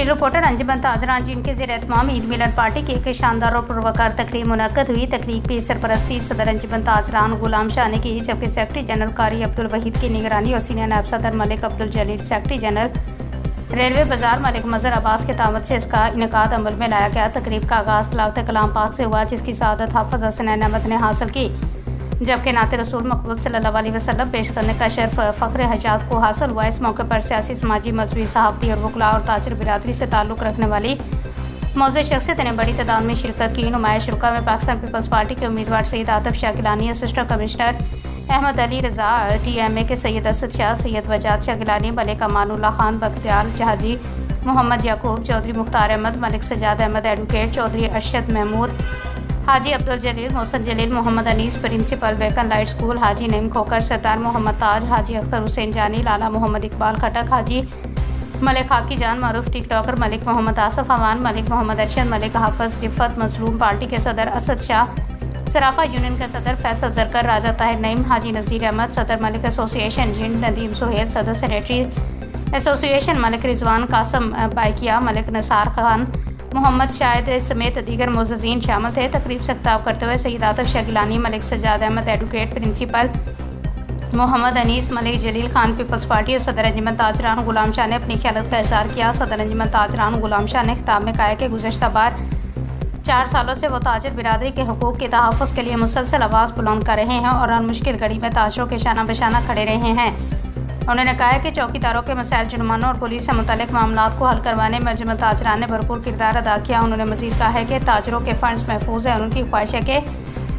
Lead reporter अंजुमन ताजरान जिनके ज़ेर एहतमाम ईद मिलन party की एक शानदार और पुरवकार तकरीब मुनक्कद हुई। तकरीब की सरपरस्ती सदर अंजुमन ताजरान गुलाम शाह ने की, जबकि सेक्रेटरी जनरल कारी अब्दुल वहीद की निगरानी और सीनियर नायब सदर मलिक अब्दुल जलील, सेक्रेटरी जनरल रेलवे बाजार मलिक मजहर अब्बास के तामत से इसका इनेकाद अमल में लाया गया। तकरीब का आगाज़ तिलावत कलाम पाक से हुआ, जिसकी सआदत हाफ़िज़ हसनैन अहमद ने हासिल की, जबकि नाते रसूल मकबूल सल्लल्लाहु अलैहि वसल्लम पेश करने का शर्फ फ़ख्र हजात को हासिल हुआ। इस मौके पर सियासी, समाजी, मजहबी, सहाफ़ती और वकला और ताजर बिरादरी से ताल्लुक़ रखने वाली मौजूद शख्सियत ने बड़ी तादाद में शिरकत की। नुमाइश रुका में पाकिस्तान पीपल्स पार्टी के उम्मीदवार Syed Atif Shah Gilani, assistant commissioner Ahmed Ali Raza, TMA के Syed Asad Shah, Syed Wajad Shah Gilani, Malik Amanullah Khan Bakhtiar, Jahaji Mohammad Yaqoob, Chaudhry Mukhtar Ahmed, Malik Sajjad Ahmed advocate, Chaudhry Arshad Mahmood, Haji Abdul Jalil, Mohsin Jalil, Mohammad Anees principal beacon light school, Haji Naeem Khokhar, Sardar Mohammad Taj, Haji Akhtar Hussain Jani, Lala Mohammad Iqbal Khattak, Haji Malik Khaki Jan Maroof TikToker, Malik Mohammad Asaf अमान, मलिक मोहम्मद अरशद, मलिक हाफिज रिफत मजलूम, पार्टी के सदर असद शाह, सराफा यूनियन के सदर फैसल जरकर, राजा ताहिर नईम, हाजी नज़ीर अहमद, सदर मलिक एसोसिएशन जिंद नदीम सुहेल, सदर सेक्रेटरी एसोसिएशन मलिक रिजवान कासम बाइकिया, मलिक नसार खान, मोहम्मद शाहिद समेत दीगर मोअज़्ज़ीन शामिल थे। तकरीब से खिताब करते हुए सैयद आतिफ शाह गिलानी, मलिक सजाद अहमद एडवोकेट, प्रिंसिपल मोहम्मद अनीस, मलिक जलील खान पीपल्स पार्टी और सदर अंजुमन ताजरान गुलाम शाह ने अपनी ख्यालत का इज़हार किया। सदर अंजुमन ताजरान गुलाम शाह ने खिताब में कहा कि गुज़श्ता बार 4 सालों से वो ताजर बिरादरी के हुकूक़ के तहफ़्फ़ुज़ के लिए मुसलसल आवाज़ बुलंद कर रहे हैं और हर मुश्किल घड़ी में ताजरों के शाना बशाना खड़े रहे हैं। उन्होंने कहा कि चौकीदारों के मसाइल, जुर्मानों और पुलिस से मुतल्लिक़ मामलात को हल करवाने में अंजुमन ताजरान ने भरपूर किरदार अदा किया। उन्होंने मज़ीद कहा है कि ताजरों के फ़ंड्स महफूज हैं और उनकी ख्वाहिश है कि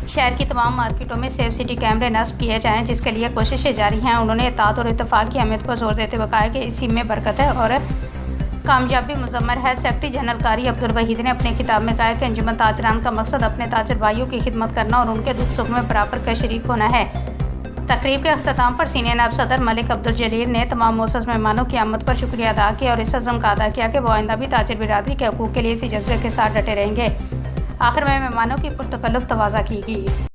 शहर की तमाम मार्केटों में सेफ सिटी कैमरे नस्ब किए जाएँ, जिसके लिए कोशिशें जारी हैं। उन्होंने इत्तेहाद और इत्तेफाक की अहमियत पर जोर देते हुए कहा कि इसी में बरकत है और कामयाबी मुज़म्मर है। सेक्रेटरी जनरल कारी अब्दुल वहीद ने अपने खिताब में कहा कि अंजुमन ताजरान का मकसद अपने ताजर भाइयों की खिदमत करना और उनके दुख सुख में बराबर का शरीक होना है। तकरीब के अख्ताम पर सीनियर नायब सदर मलिक अब्दुल जलील ने तमाम मोअज़्ज़ज़ मेहमानों की आमद पर शुक्रिया अदा किया और इस अज़्म का अदा किया कि वो आइंदा भी ताजर बिरादरी के हकूक़ के लिए इसी जज्बे के साथ डटे रहेंगे। आखिर में मेहमानों की पुरतकल्लुफ़ तवाज़ा की गई।